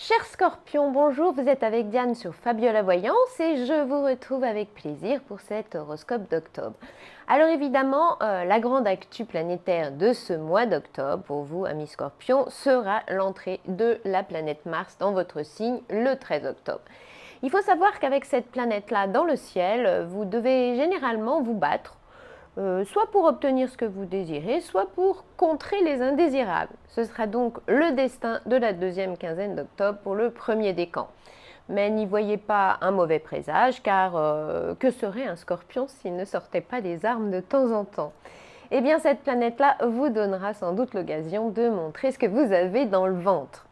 Chers scorpions, bonjour, vous êtes avec Diane sur Fabiola Voyance et je vous retrouve avec plaisir pour cet horoscope d'octobre. Alors évidemment, la grande actu planétaire de ce mois d'octobre pour vous, amis scorpions, sera l'entrée de la planète Mars dans votre signe le 13 octobre. Il faut savoir qu'avec cette planète-là dans le ciel, vous devez généralement vous battre soit pour obtenir ce que vous désirez, soit pour contrer les indésirables. Ce sera donc le destin de la deuxième quinzaine d'octobre pour le premier décan. Mais n'y voyez pas un mauvais présage, car que serait un scorpion s'il ne sortait pas les armes de temps en temps? Eh bien, cette planète-là vous donnera sans doute l'occasion de montrer ce que vous avez dans le ventre.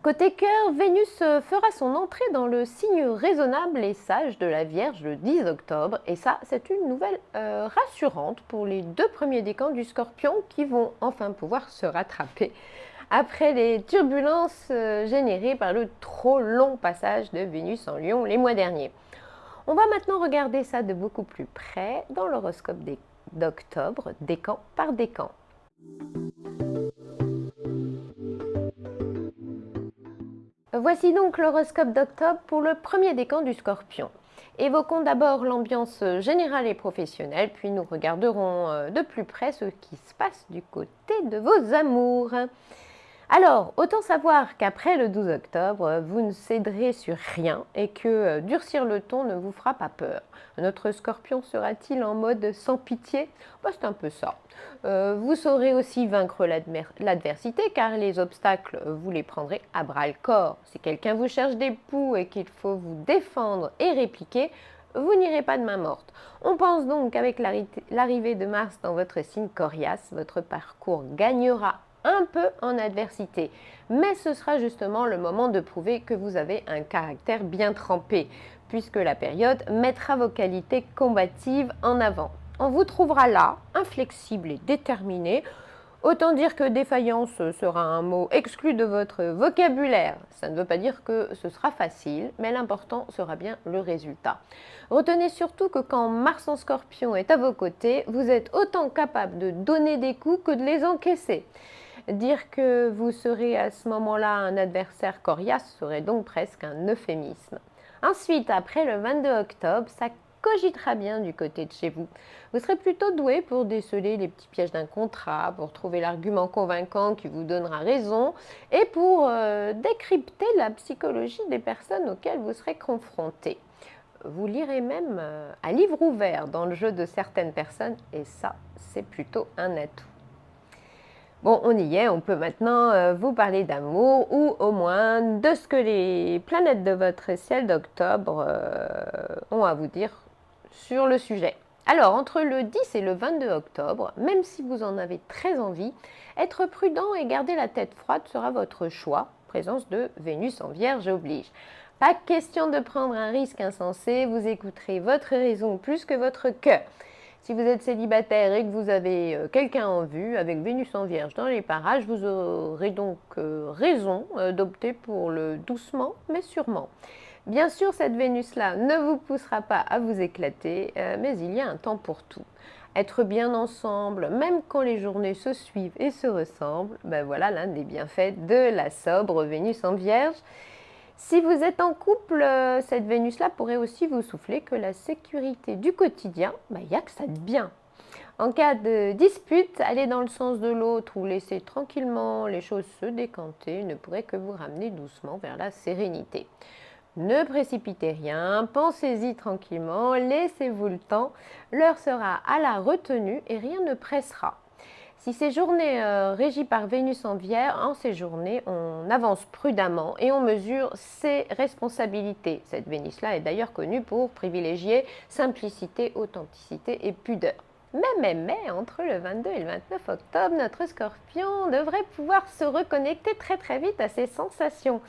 Côté cœur, Vénus fera son entrée dans le signe raisonnable et sage de la Vierge le 10 octobre. Et ça, c'est une nouvelle rassurante pour les deux premiers décans du Scorpion qui vont enfin pouvoir se rattraper après les turbulences générées par le trop long passage de Vénus en Lion les mois derniers. On va maintenant regarder ça de beaucoup plus près dans l'horoscope d'octobre, décan par décan. Voici donc l'horoscope d'octobre pour le premier décan du Scorpion. Évoquons d'abord l'ambiance générale et professionnelle, puis nous regarderons de plus près ce qui se passe du côté de vos amours. Alors, autant savoir qu'après le 12 octobre, vous ne céderez sur rien et que durcir le ton ne vous fera pas peur. Notre Scorpion sera-t-il en mode sans pitié? C'est un peu ça. Vous saurez aussi vaincre l'adversité car les obstacles, vous les prendrez à bras le corps. Si quelqu'un vous cherche des poux et qu'il faut vous défendre et répliquer, vous n'irez pas de main morte. On pense donc qu'avec l'arrivée de Mars dans votre signe coriace, votre parcours gagnera un peu en adversité. Mais ce sera justement le moment de prouver que vous avez un caractère bien trempé, puisque la période mettra vos qualités combatives en avant. On vous trouvera là, inflexible et déterminé. Autant dire que défaillance sera un mot exclu de votre vocabulaire. Ça ne veut pas dire que ce sera facile, mais l'important sera bien le résultat. Retenez surtout que quand Mars en Scorpion est à vos côtés, vous êtes autant capable de donner des coups que de les encaisser. Dire que vous serez à ce moment-là un adversaire coriace serait donc presque un euphémisme. Ensuite, après le 22 octobre, ça cogitera bien du côté de chez vous. Vous serez plutôt doué pour déceler les petits pièges d'un contrat, pour trouver l'argument convaincant qui vous donnera raison et pour décrypter la psychologie des personnes auxquelles vous serez confronté. Vous lirez même à livre ouvert dans le jeu de certaines personnes et ça, c'est plutôt un atout. Bon, on y est, on peut maintenant vous parler d'amour ou au moins de ce que les planètes de votre ciel d'octobre ont à vous dire sur le sujet. Alors, entre le 10 et le 22 octobre, même si vous en avez très envie, être prudent et garder la tête froide sera votre choix. Présence de Vénus en Vierge oblige. Pas question de prendre un risque insensé, vous écouterez votre raison plus que votre cœur. Si vous êtes célibataire et que vous avez quelqu'un en vue, avec Vénus en Vierge dans les parages, vous aurez donc raison d'opter pour le doucement mais sûrement. Bien sûr, cette Vénus-là ne vous poussera pas à vous éclater, mais il y a un temps pour tout. Être bien ensemble, même quand les journées se suivent et se ressemblent, ben voilà l'un des bienfaits de la sobre Vénus en Vierge. Si vous êtes en couple, cette Vénus-là pourrait aussi vous souffler que la sécurité du quotidien, il n'y a que ça de bien. En cas de dispute, aller dans le sens de l'autre ou laisser tranquillement les choses se décanter ne pourrait que vous ramener doucement vers la sérénité. Ne précipitez rien, pensez-y tranquillement, laissez-vous le temps, l'heure sera à la retenue et rien ne pressera. Si ces journées régies par Vénus en Vierge, en ces journées, on avance prudemment et on mesure ses responsabilités. Cette Vénus-là est d'ailleurs connue pour privilégier simplicité, authenticité et pudeur. Mais, entre le 22 et le 29 octobre, notre Scorpion devrait pouvoir se reconnecter très très vite à ses sensations.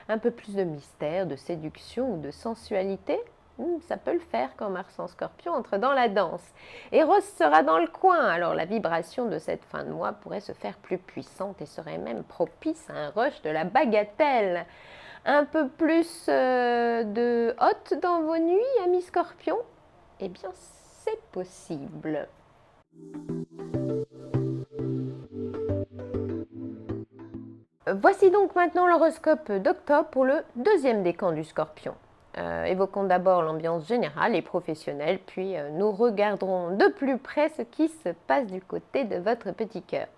Un peu plus de mystère, de séduction ou de sensualité, ça peut le faire quand Mars en Scorpion entre dans la danse. Eros sera dans le coin, alors la vibration de cette fin de mois pourrait se faire plus puissante et serait même propice à un rush de la bagatelle. Un peu plus de hot dans vos nuits, amis Scorpions? Eh bien, c'est possible. Voici donc maintenant l'horoscope d'octobre pour le deuxième décan du Scorpion. Évoquons d'abord l'ambiance générale et professionnelle, puis nous regarderons de plus près ce qui se passe du côté de votre petit cœur.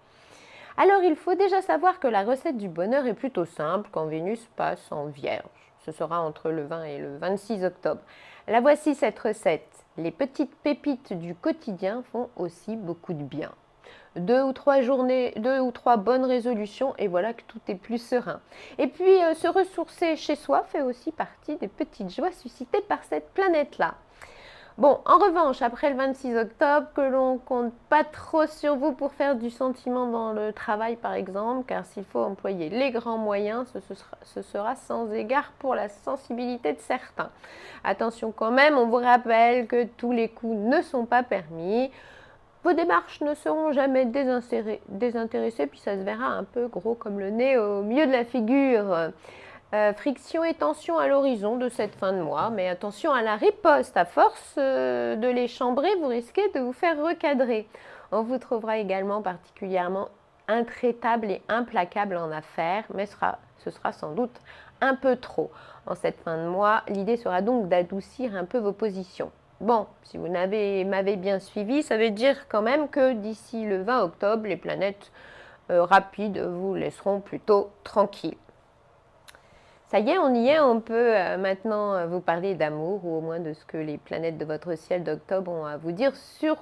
Alors il faut déjà savoir que la recette du bonheur est plutôt simple quand Vénus passe en Vierge. Ce sera entre le 20 et le 26 octobre. La voici cette recette. Les petites pépites du quotidien font aussi beaucoup de bien. 2 ou 3 bonnes résolutions et voilà que tout est plus serein. Et puis se ressourcer chez soi fait aussi partie des petites joies suscitées par cette planète-là. Bon, en revanche, après le 26 octobre, que l'on compte pas trop sur vous pour faire du sentiment dans le travail par exemple, car s'il faut employer les grands moyens, ce sera sans égard pour la sensibilité de certains. Attention quand même, on vous rappelle que tous les coups ne sont pas permis. Vos démarches ne seront jamais désintéressées, puis ça se verra un peu gros comme le nez au milieu de la figure. Friction et tension à l'horizon de cette fin de mois, mais attention à la riposte. À force de les chambrer, vous risquez de vous faire recadrer. On vous trouvera également particulièrement intraitable et implacable en affaires, mais ce sera sans doute un peu trop. En cette fin de mois, l'idée sera donc d'adoucir un peu vos positions. Bon, si vous m'avez bien suivi, ça veut dire quand même que d'ici le 20 octobre, les planètes rapides vous laisseront plutôt tranquille. Ça y est, on y est, on peut maintenant vous parler d'amour, ou au moins de ce que les planètes de votre ciel d'octobre ont à vous dire sur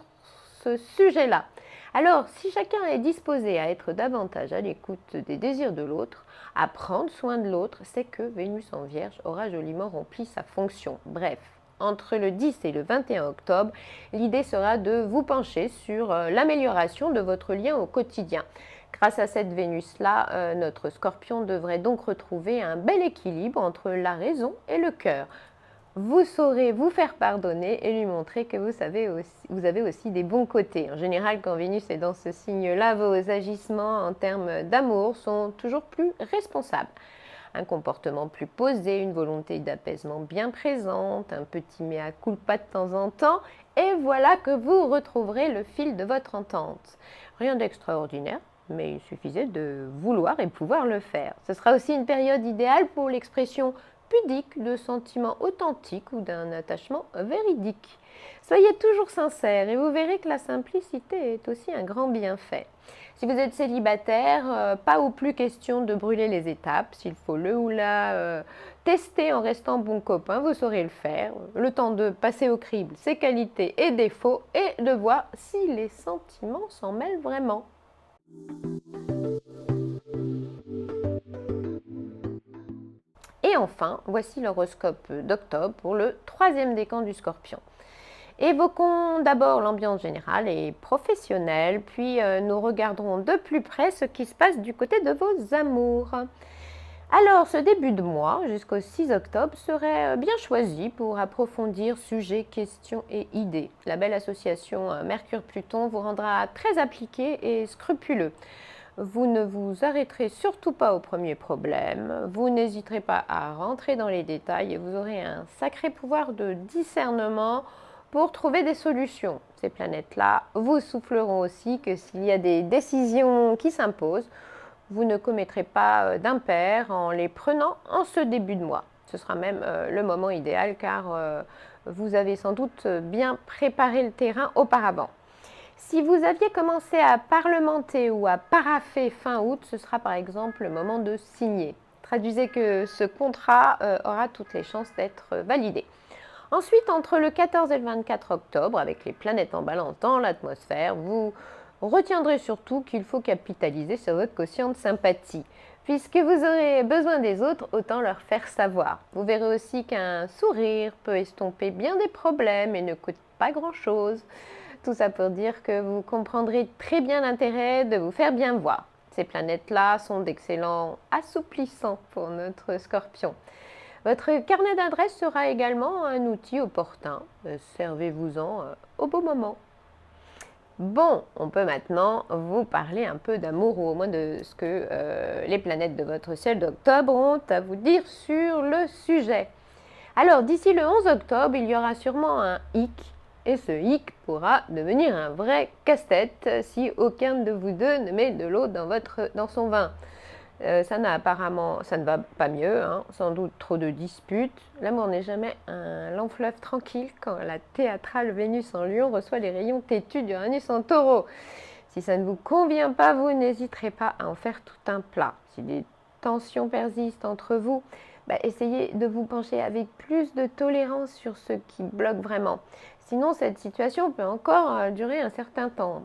ce sujet-là. Alors, si chacun est disposé à être davantage à l'écoute des désirs de l'autre, à prendre soin de l'autre, c'est que Vénus en Vierge aura joliment rempli sa fonction. Bref, entre le 10 et le 21 octobre, l'idée sera de vous pencher sur l'amélioration de votre lien au quotidien. Grâce à cette Vénus-là, notre Scorpion devrait donc retrouver un bel équilibre entre la raison et le cœur. Vous saurez vous faire pardonner et lui montrer que vous avez aussi des bons côtés. En général, quand Vénus est dans ce signe-là, vos agissements en termes d'amour sont toujours plus responsables. Un comportement plus posé, une volonté d'apaisement bien présente, un petit mea culpa de temps en temps, et voilà que vous retrouverez le fil de votre entente. Rien d'extraordinaire, mais il suffisait de vouloir et pouvoir le faire. Ce sera aussi une période idéale pour l'expression pudique de sentiments authentiques ou d'un attachement véridique. Soyez toujours sincères et vous verrez que la simplicité est aussi un grand bienfait. Si vous êtes célibataire, pas ou plus question de brûler les étapes. S'il faut le ou la tester en restant bon copain, vous saurez le faire. Le temps de passer au crible ses qualités et défauts et de voir si les sentiments s'en mêlent vraiment. Et enfin, voici l'horoscope d'octobre pour le troisième décan du Scorpion. Évoquons d'abord l'ambiance générale et professionnelle, puis nous regarderons de plus près ce qui se passe du côté de vos amours. Alors, ce début de mois, jusqu'au 6 octobre, serait bien choisi pour approfondir sujets, questions et idées. La belle association Mercure-Pluton vous rendra très appliqué et scrupuleux. Vous ne vous arrêterez surtout pas au premier problème, vous n'hésiterez pas à rentrer dans les détails et vous aurez un sacré pouvoir de discernement pour trouver des solutions. Ces planètes-là vous souffleront aussi que s'il y a des décisions qui s'imposent, vous ne commettrez pas d'impair en les prenant en ce début de mois. Ce sera même le moment idéal car vous avez sans doute bien préparé le terrain auparavant. Si vous aviez commencé à parlementer ou à paraffer fin août, ce sera par exemple le moment de signer. Traduisez que ce contrat aura toutes les chances d'être validé. Ensuite, entre le 14 et le 24 octobre, avec les planètes en balance dans l'atmosphère, vous retiendrez surtout qu'il faut capitaliser sur votre quotient de sympathie. Puisque vous aurez besoin des autres, autant leur faire savoir. Vous verrez aussi qu'un sourire peut estomper bien des problèmes et ne coûte pas grand-chose. Tout ça pour dire que vous comprendrez très bien l'intérêt de vous faire bien voir. Ces planètes-là sont d'excellents assouplissants pour notre Scorpion. Votre carnet d'adresses sera également un outil opportun. Servez-vous-en au bon moment. Bon, on peut maintenant vous parler un peu d'amour ou au moins de ce que les planètes de votre ciel d'octobre ont à vous dire sur le sujet. Alors, d'ici le 11 octobre, il y aura sûrement un hic. Et ce hic pourra devenir un vrai casse-tête si aucun de vous deux ne met de l'eau dans son vin. Ça ne va pas mieux, hein, sans doute trop de disputes. L'amour n'est jamais un long fleuve tranquille quand la théâtrale Vénus en Lion reçoit les rayons têtus d'Uranus en Taureau. Si ça ne vous convient pas, vous n'hésiterez pas à en faire tout un plat. Si des tensions persistent entre vous, essayez de vous pencher avec plus de tolérance sur ce qui bloque vraiment. Sinon, cette situation peut encore durer un certain temps.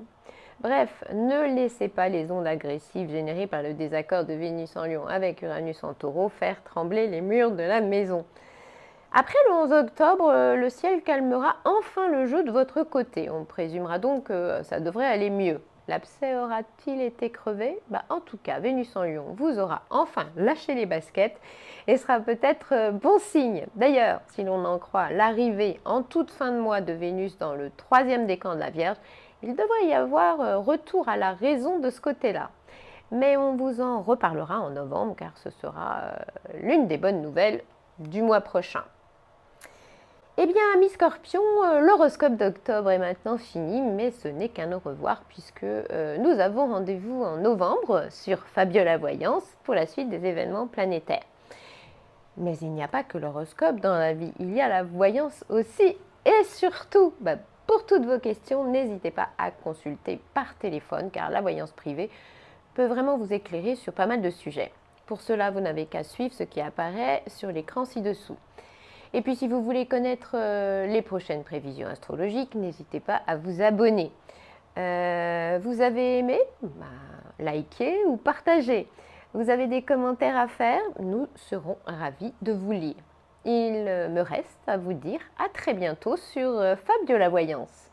Bref, ne laissez pas les ondes agressives générées par le désaccord de Vénus en Lion avec Uranus en Taureau faire trembler les murs de la maison. Après le 11 octobre, le ciel calmera enfin le jeu de votre côté. On présumera donc que ça devrait aller mieux. L'abcès aura-t-il été crevé? En tout cas, Vénus en Lion vous aura enfin lâché les baskets et sera peut-être bon signe. D'ailleurs, si l'on en croit l'arrivée en toute fin de mois de Vénus dans le 3e décan de la Vierge, il devrait y avoir retour à la raison de ce côté-là. Mais on vous en reparlera en novembre car ce sera l'une des bonnes nouvelles du mois prochain. Eh bien, amis Scorpions, l'horoscope d'octobre est maintenant fini, mais ce n'est qu'un au revoir puisque nous avons rendez-vous en novembre sur Fabiola Voyance pour la suite des événements planétaires. Mais il n'y a pas que l'horoscope dans la vie, il y a la voyance aussi et surtout, pour toutes vos questions, n'hésitez pas à consulter par téléphone car la voyance privée peut vraiment vous éclairer sur pas mal de sujets. Pour cela, vous n'avez qu'à suivre ce qui apparaît sur l'écran ci-dessous. Et puis si vous voulez connaître les prochaines prévisions astrologiques, n'hésitez pas à vous abonner. Vous avez aimé? Likez ou partagez. Vous avez des commentaires à faire? Nous serons ravis de vous lire. Il me reste à vous dire à très bientôt sur Fabiola Voyance.